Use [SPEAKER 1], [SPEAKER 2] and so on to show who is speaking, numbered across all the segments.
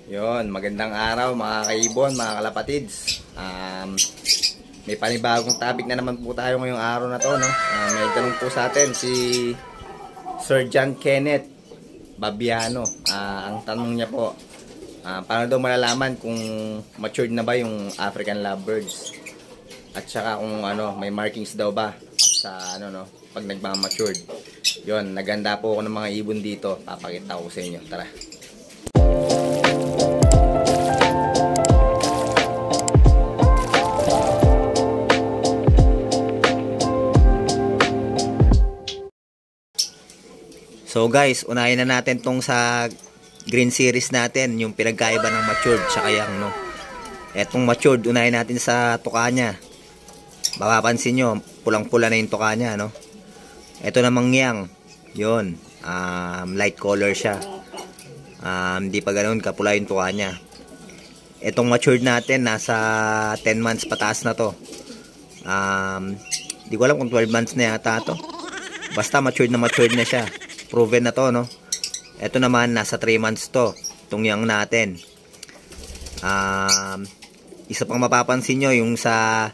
[SPEAKER 1] Yon, magandang araw mga kaibon, mga kalapatids. May panibagong topic na naman po tayo ngayong araw na to, no? May tanong po sa atin si Sir John Kenneth Babiano. Ang tanong niya po, paano daw malalaman kung matured na ba yung African lovebirds? At saka kung may markings daw ba sa pag nagmamatured. Yon, naganda po ako ng mga ibon dito. Papakita ko sa inyo. Tara. So guys, unahin na natin tong sa green series natin, yung pinagkaiba ng matured tsaka yang etong matured, unahin natin sa tuka niya. Mapapansin nyo, pulang-pula na yung tuka niya, no? Ito namang yang, yun, light color siya. Hindi pa ganoon kapula yung tuka niya. Etong matured natin, nasa 10 months pataas na to. Di ko alam kung 12 months na yata to. Basta matured na siya. Proven na to, no? Ito naman, nasa 3 months to. Itong yang natin. Isa pang mapapansin nyo, yung sa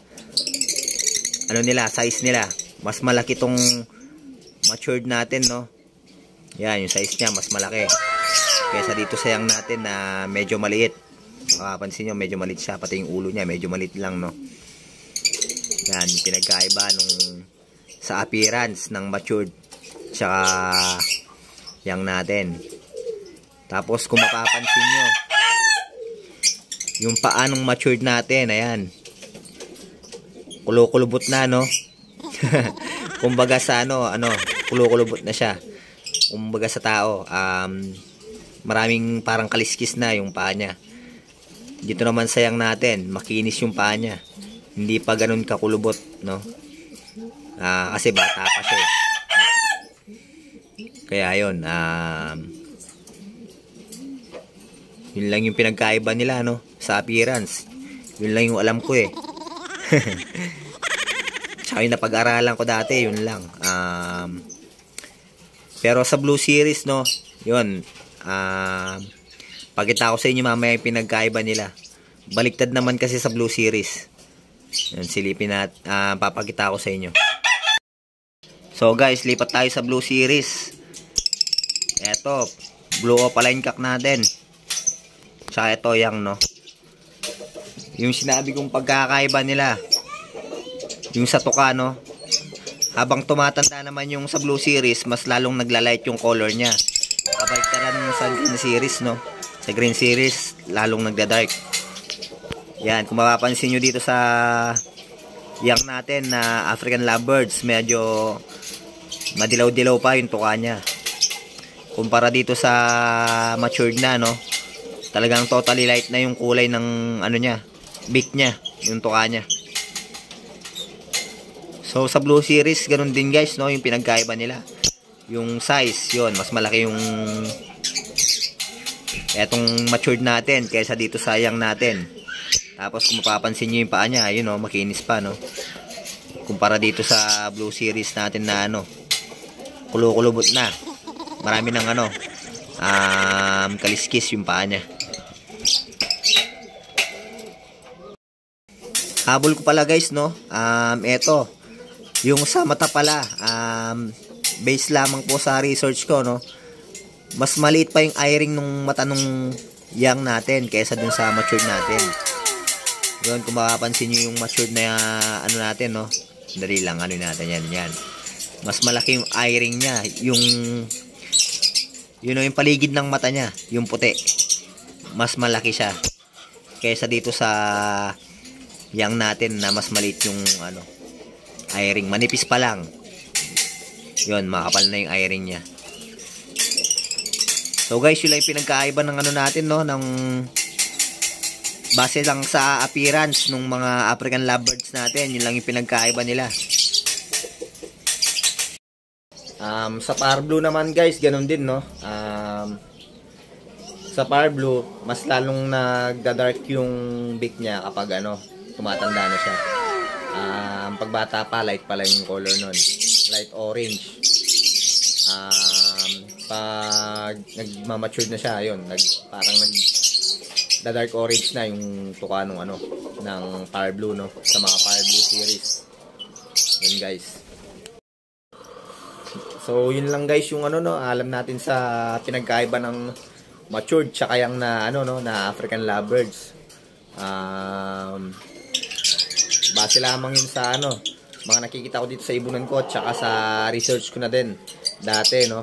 [SPEAKER 1] size nila. Mas malaki tong matured natin, no? Yan, yung size niya, mas malaki. Kaysa dito sa yang natin na medyo maliit. Mapapansin nyo, medyo maliit siya. Pati yung ulo niya, medyo maliit lang, no? Yan, yung pinagkaiba sa appearance ng matured tsaka yang natin. Tapos kung mapapansin nyo, yung paa ng matured natin, ayan, kulukulubot na, no? Kumbaga sa kulukulubot na siya. Kumbaga sa tao, maraming parang kaliskis na yung paa niya. Dito naman sa yang natin, makinis yung paa niya. Hindi pa ganun kakulubot, no? Kasi bata pa siya. Kaya yun, yun lang yung pinagkaiba nila, no? Sa appearance. Yun lang yung alam ko eh. Tsaka yung napag-aralan ko dati, yun lang. Pero sa Blue Series, no? Yun. Pakita ko sa inyo mamaya yung pinagkaiba nila. Baliktad naman kasi sa Blue Series. Yun, silipin at papakita ko sa inyo. So guys, lipat tayo sa Blue Series. Eto, blue opaline cock natin. Tsaka ito yang, no? Yung sinabi kong pagkakaiba nila, yung sa tuka, no? Habang tumatanda naman yung sa Blue Series, mas lalong naglalight yung color niya. Kabaliktaran sa Green Series, no? Sa Green Series, lalong nagda-dark. Yan, kung mapapansin nyo dito sa yang natin na African lovebirds, medyo madilaw-dilaw pa yung tuka niya. Kumpara dito sa matured na, no? Talagang totally light na yung kulay ng niya, beak niya, yung tuka niya. So sa Blue Series, ganun din guys, no? Yung pinagkaiba nila. Yung size, yun, mas malaki yung etong matured natin kaysa dito sa yang natin. Tapos kung mapapansin nyo yung paa niya, yun, no? Makinis pa, no? Kumpara dito sa Blue Series natin na kulukulubot na. Marami ng kaliskis yung paa niya. Habol ko pala guys, no? Eto, yung sa mata pala, base lamang po sa research ko, no? Mas maliit pa yung eye-ring nung mata nung yang natin kaysa dun sa matured natin. Yun, kung makapansin nyo yung matured na natin, no? Dali lang, natin yan. Mas malaki yung eye-ring niya, yung paligid ng mata niya, yung puti. Mas malaki siya kaysa dito sa yang natin na mas maliit yung eye-ring. Manipis pa lang. Yun, makapal na yung eye-ring niya. So guys, yun lang yung pinagkaiba ng natin, no? Ng base lang sa appearance ng mga African lovebirds natin. Yun lang yung pinagkaiba nila. Sa Par Blue naman guys, ganun din, no? Sa Par Blue, mas lalong nagda-dark yung beak niya kapag tumatanda na siya. Pagbata pa, light pala yung color nun. Light orange. Pag nagmamature na siya, yun, parang the dark orange na yung tuka ng ano, ng Power Blue, no, sa mga Power Blue series. Yun guys. So yun lang guys yung ano, no, alam natin sa pinagkaiba ng matured tsaka yung na ano, no, na African lovebirds. Base lamang yun sa ano, mga nakikita ko dito sa ibunan ko tsaka sa research ko na din dati, no.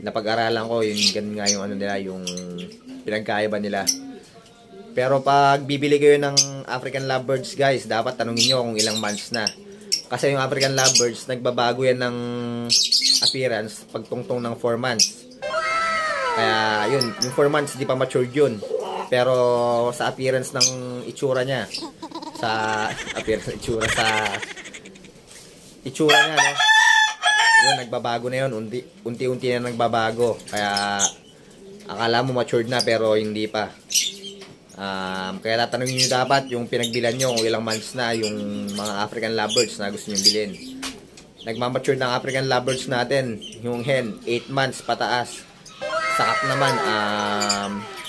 [SPEAKER 1] Napag-aralan ko yung ganun nga yung ano nila, yung pinagkaiba nila. Pero pag bibili kayo ng African lovebirds guys, dapat tanungin nyo kung ilang months na. Kasi yung African lovebirds, nagbabago yan ng appearance pagtungtong ng 4 months. Kaya yun, yung 4 months di pa matured yun. Pero sa appearance ng itsura niya, sa appearance ng itsura, sa itsura niya, no? Yun, nagbabago na yun. Unti-unti na nagbabago. Kaya akala mo matured na pero hindi pa. Kaya tatanungin nyo dapat yung pinagbilan nyo kung ilang months na yung mga African lovebirds na gusto nyo bilhin. Nagmamature ng African lovebirds natin, yung hen, 8 months pataas. Sakak naman,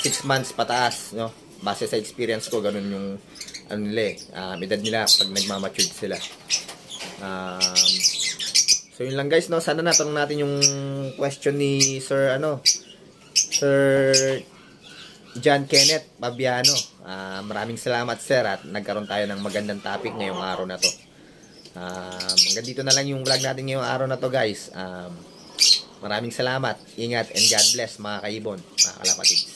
[SPEAKER 1] 6 months pataas, no? Base sa experience ko, ganun yung ano nila, edad nila pag nagmamature sila. So yun lang guys, no? Sana natanong natin yung question ni Sir John Kenneth Pabiano. Maraming salamat sir at nagkaroon tayo ng magandang topic ngayong araw na to. Hanggang dito na lang yung vlog natin ngayong araw na to guys. Maraming salamat. Ingat and God bless mga kaibon, mga kalapatids.